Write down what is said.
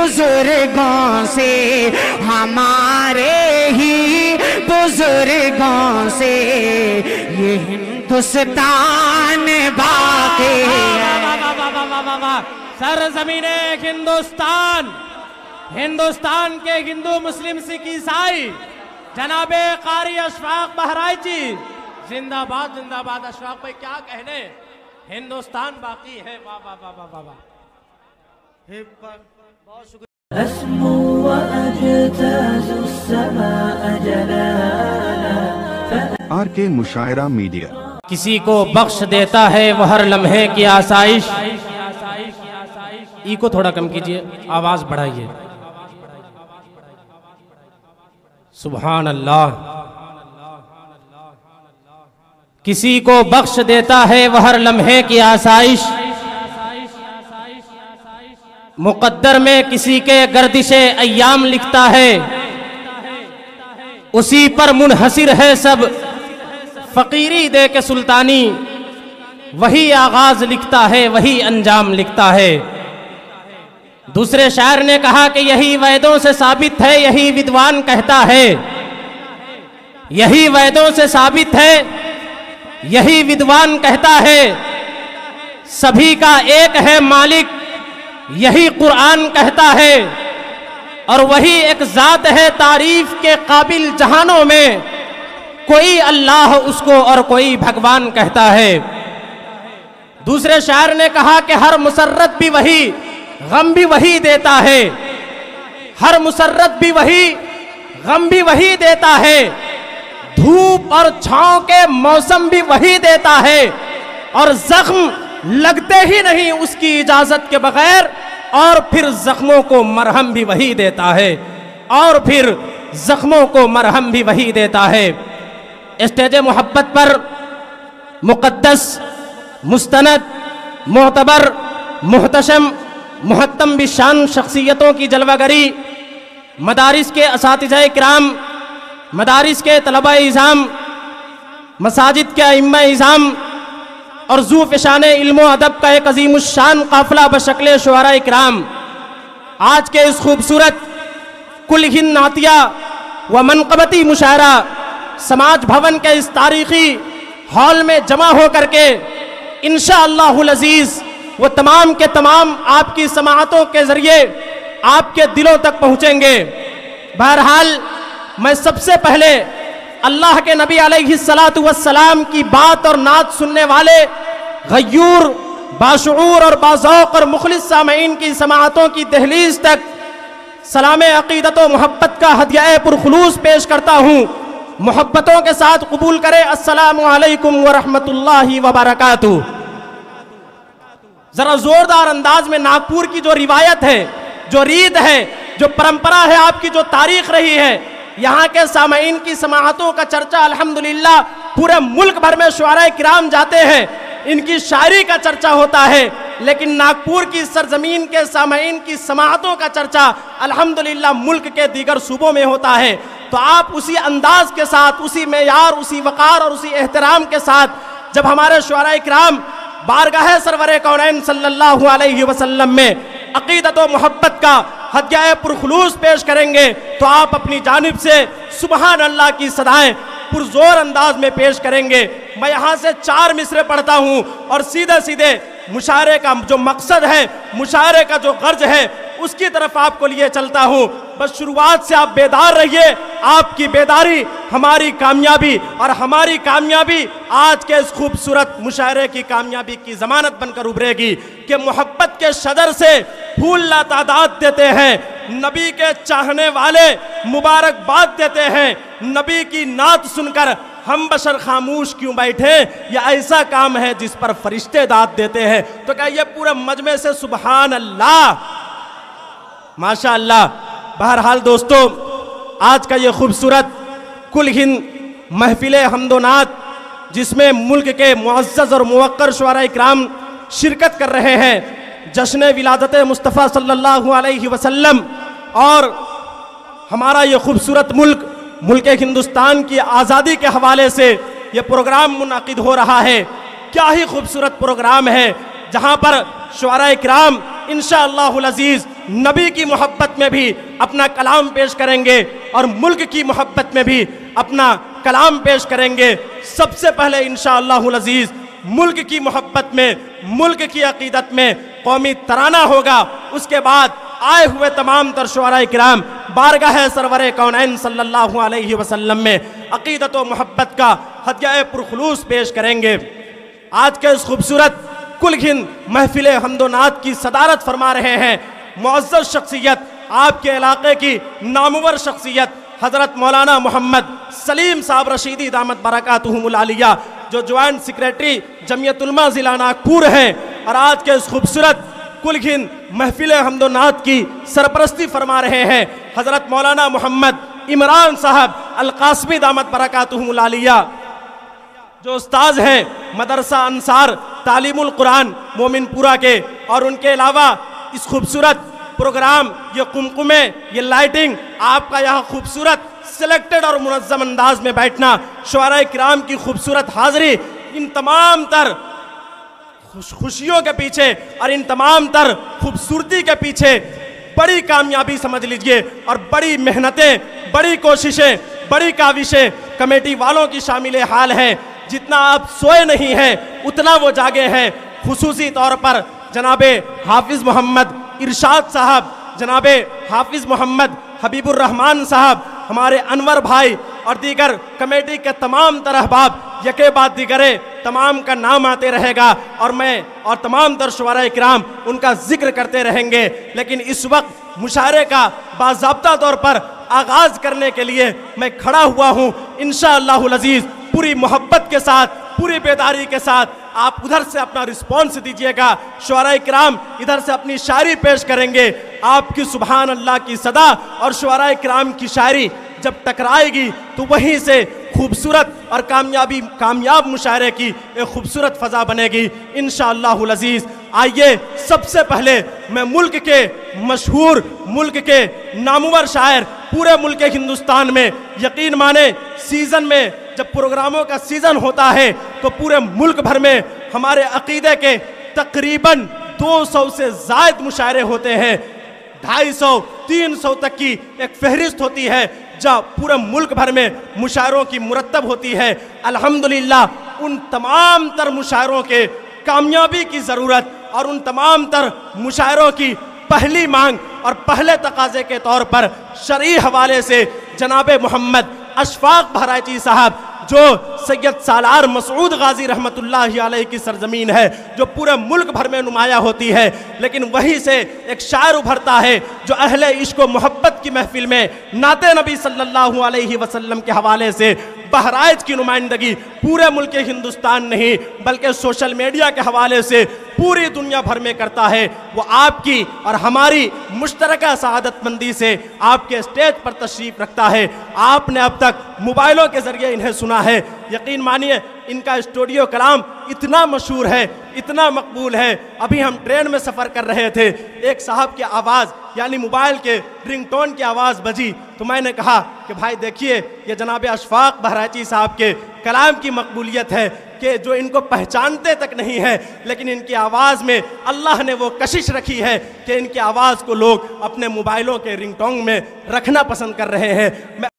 بزرگوں سے ہمارے ہی بزرگوں سے یہ ہندوستان باقی ہے۔ سرزمین ہندوستان، ہندوستان کے ہندو مسلم سکھ عیسائی جناب قاری اشفاق بہرائچی زندہ باد زندہ باد۔ اشفاق بھائی کیا کہنے، ہندوستان باقی ہے۔ واہ واہ واہ واہ واہ واہ، بہت شکریہ۔ أسمو وأجتاز السماء جلالا RK مشاعرہ میڈیا۔ کسی کو بخش دیتا ہے وہ ہر لمحے کی آسائش۔ ای کو تھوڑا کم کیجئے، آواز بڑھائیے۔ سبحان اللہ۔ کسی کو بخش دیتا ہے وہ ہر لمحے کی آسائش، مقدر میں کسی کے گردش ایام لکھتا ہے، اسی پر منحصر ہے سب فقیری دے کے سلطانی، وہی آغاز لکھتا ہے وہی انجام لکھتا ہے۔ دوسرے شاعر نے کہا کہ یہی ویدوں سے ثابت ہے، یہی ودوان کہتا ہے، یہی ویدوں سے ثابت ہے، یہی ودوان کہتا ہے، سبھی کا ایک ہے مالک، یہی قرآن کہتا ہے، اور وہی ایک ذات ہے تعریف کے قابل جہانوں میں، کوئی اللہ اس کو اور کوئی بھگوان کہتا ہے۔ دوسرے شاعر نے کہا کہ ہر مسرت بھی وہی، غم بھی وہی دیتا ہے، ہر مسرت بھی وہی، غم بھی وہی دیتا ہے، دھوپ اور چھاؤں کے موسم بھی وہی دیتا ہے، اور زخم لگتے ہی نہیں اس کی اجازت کے بغیر، اور پھر زخموں کو مرہم بھی وہی دیتا ہے، اور پھر زخموں کو مرہم بھی وہی دیتا ہے۔ اسٹیج محبت پر مقدس، مستند، معتبر، محتشم، محتم بشان شخصیتوں کی جلوہ گری، مدارس کے اساتذہ کرام، مدارس کے طلبہ اعظام، مساجد کے ائمہ اعظام، اور ذو فشان علم و ادب کا ایک عظیم الشان قافلہ بشکل شعراء کرام، آج کے اس خوبصورت کل ہند نعتیہ و منقبتی مشاعرہ سماج بھون کے اس تاریخی ہال میں جمع ہو کر کے انشاءاللہ العزیز وہ تمام کے تمام آپ کی سماعتوں کے ذریعے آپ کے دلوں تک پہنچیں گے۔ بہرحال میں سب سے پہلے اللہ کے نبی علیہ السلام کی بات اور نعت سننے والے غیور، باشعور اور باذوق اور مخلص سامعین کی سماعتوں کی دہلیز تک سلام عقیدت و محبت کا ہدیہ پرخلوص پیش کرتا ہوں۔ محبتوں کے ساتھ قبول کرے السلام علیکم ورحمت اللہ وبرکاتہ۔ ذرا زوردار انداز میں ناگپور کی جو روایت ہے، جو ریت ہے، جو پرمپرا ہے، آپ کی جو تاریخ رہی ہے، یہاں کے سامعین کی سماعتوں کا چرچہ الحمدللہ پورے ملک بھر میں شعراء کرام جاتے ہیں، ان کی شاعری کا چرچہ ہوتا ہے، لیکن ناگپور کی سرزمین کے سامعین کی سماعتوں کا چرچہ الحمدللہ ملک کے دیگر صوبوں میں ہوتا ہے۔ تو آپ اسی انداز کے ساتھ، اسی معیار، اسی وقار اور اسی احترام کے ساتھ جب ہمارے شعراء کرام بارگاہ سرور کونین صلی اللہ علیہ وسلم میں عقیدت و محبت کا ہدیہ پرخلوص پیش کریں گے تو آپ اپنی جانب سے سبحان اللہ کی صدائیں پرزور انداز میں پیش کریں گے۔ میں یہاں سے 4 مصرے پڑھتا ہوں اور سیدھے سیدھے مشاعرے کا جو مقصد ہے، مشاعرے کا جو غرض ہے، اس کی طرف آپ کو لیے چلتا ہوں۔ بس شروعات سے آپ بیدار رہیے، آپ کی بیداری ہماری کامیابی، اور ہماری کامیابی آج کے اس خوبصورت مشاعرے کی کامیابی کی ضمانت بن کر ابھرے گی کہ محبت کے شجر سے پھول لا تعداد دیتے ہیں، نبی کے چاہنے والے مبارکباد دیتے ہیں، نبی کی نعت سن کر ہم بشر خاموش کیوں بیٹھے، یہ ایسا کام ہے جس پر فرشتے داد دیتے ہیں۔ تو کیا یہ پورے مجمع سے سبحان اللہ، ماشاء اللہ۔ بہرحال دوستو، آج کا یہ خوبصورت کل ہند محفل حمد و نعت جس میں ملک کے معزز اور موقر شعراء اکرام شرکت کر رہے ہیں، جشن ولادت مصطفیٰ صلی اللہ علیہ وسلم، اور ہمارا یہ خوبصورت ملک ہندوستان کی آزادی کے حوالے سے یہ پروگرام منعقد ہو رہا ہے۔ کیا ہی خوبصورت پروگرام ہے جہاں پر شعراء اکرام انشاءاللہ العزیز نبی کی محبت میں بھی اپنا کلام پیش کریں گے اور ملک کی محبت میں بھی اپنا کلام پیش کریں گے۔ سب سے پہلے انشاءاللہ العزیز ملک کی محبت میں، ملک کی عقیدت میں قومی ترانہ ہوگا۔ اس کے بعد آئے ہوئے تمام تر شعراء کرام بارگاہ سرور کونین صلی اللہ علیہ وسلم میں عقیدت و محبت کا ہدیہ پرخلوص پیش کریں گے۔ آج کے اس خوبصورت کل ہند محفل حمد و نعت کی صدارت فرما رہے ہیں معزز شخصیت، آپ کے علاقے کی نامور شخصیت حضرت مولانا محمد سلیم صاحب رشیدی دامت برکاتہم العالیہ، جو جوائنٹ سیکریٹری جمعیت علماء ضلع ناگپور ہیں، اور آج کے اس خوبصورت کل ہند محفل حمد و نعت کی سرپرستی فرما رہے ہیں حضرت مولانا محمد عمران صاحب القاسمی دامت برکاتہم العالیہ، جو استاذ ہیں مدرسہ انصار تعلیم القرآن مومن پورہ کے، اور ان کے علاوہ اس خوبصورت پروگرام، یہ قمقمے، یہ لائٹنگ، آپ کا یہاں خوبصورت سلیکٹڈ اور منظم انداز میں بیٹھنا، شعراء کرام کی خوبصورت حاضری، ان تمام تر خوشیوں کے پیچھے اور ان تمام تر خوبصورتی کے پیچھے بڑی کامیابی سمجھ لیجئے، اور بڑی محنتیں، بڑی کوششیں، بڑی کاوشیں کمیٹی والوں کی شامل حال ہیں۔ جتنا آپ سوئے نہیں ہیں اتنا وہ جاگے ہیں۔ خصوصی طور پر جناب حافظ محمد ارشاد صاحب، جناب حافظ محمد حبیب الرحمان صاحب، ہمارے انور بھائی اور دیگر کمیٹی کے تمام تر احباب، یکے بعد دیگرے تمام کا نام آتے رہے گا، اور میں اور تمام تر شعراء کرام ان کا ذکر کرتے رہیں گے۔ لیکن اس وقت مشاعرے کا باضابطہ طور پر آغاز کرنے کے لیے میں کھڑا ہوا ہوں۔ انشاءاللہ العزیز پوری محبت کے ساتھ، پوری بیداری کے ساتھ آپ ادھر سے اپنا رسپانس دیجئے گا، شعراء کرام ادھر سے اپنی شاعری پیش کریں گے۔ آپ کی سبحان اللہ کی صدا اور شعراء کرام کی شاعری جب ٹکرائے گی تو وہیں سے خوبصورت اور کامیاب مشاعرے کی ایک خوبصورت فضا بنے گی انشاءاللہ العزیز۔ آئیے سب سے پہلے میں ملک کے مشہور، ملک کے نامور شاعر، پورے ملک ہندوستان میں یقین مانیں سیزن میں جب پروگراموں کا سیزن ہوتا ہے تو پورے ملک بھر میں ہمارے عقیدے کے تقریباً 200 سے زائد مشاعرے ہوتے ہیں، 250 300 تک کی ایک فہرست ہوتی ہے جہاں پورے ملک بھر میں مشاعروں کی مرتب ہوتی ہے۔ الحمدللہ ان تمام تر مشاعروں کے کامیابی کی ضرورت اور ان تمام تر مشاعروں کی پہلی مانگ اور پہلے تقاضے کے طور پر شرعی حوالے سے جناب محمد اشفاق بہرائچی صاحب، جو سید سالار مسعود غازی رحمت اللہ علیہ کی سرزمین ہے، جو پورے ملک بھر میں نمایاں ہوتی ہے، لیکن وہیں سے ایک شاعر ابھرتا ہے جو اہل عشق و محبت کی محفل میں نعت نبی صلی اللہ علیہ وسلم کے حوالے سے بہرائچ کی نمائندگی پورے ملک ہندوستان نہیں بلکہ سوشل میڈیا کے حوالے سے پوری دنیا بھر میں کرتا ہے۔ وہ آپ کی اور ہماری مشترکہ سعادت مندی سے آپ کے اسٹیج پر تشریف رکھتا ہے۔ آپ نے اب تک موبائلوں کے ذریعے انہیں سنا ہے، یقین مانیے ان کا اسٹوڈیو کلام اتنا مشہور ہے، اتنا مقبول ہے۔ ابھی ہم ٹرین میں سفر کر رہے تھے، ایک صاحب کی آواز یعنی موبائل کے رنگ ٹون کی آواز بجی تو میں نے کہا کہ بھائی دیکھیے یہ جناب اشفاق بہرائچی صاحب کے کلام کی مقبولیت ہے کہ جو ان کو پہچانتے تک نہیں ہے، لیکن ان کی آواز میں اللہ نے وہ کشش رکھی ہے کہ ان کی آواز کو لوگ اپنے موبائلوں کے رنگ ٹون میں رکھنا پسند کر رہے ہیں۔ میں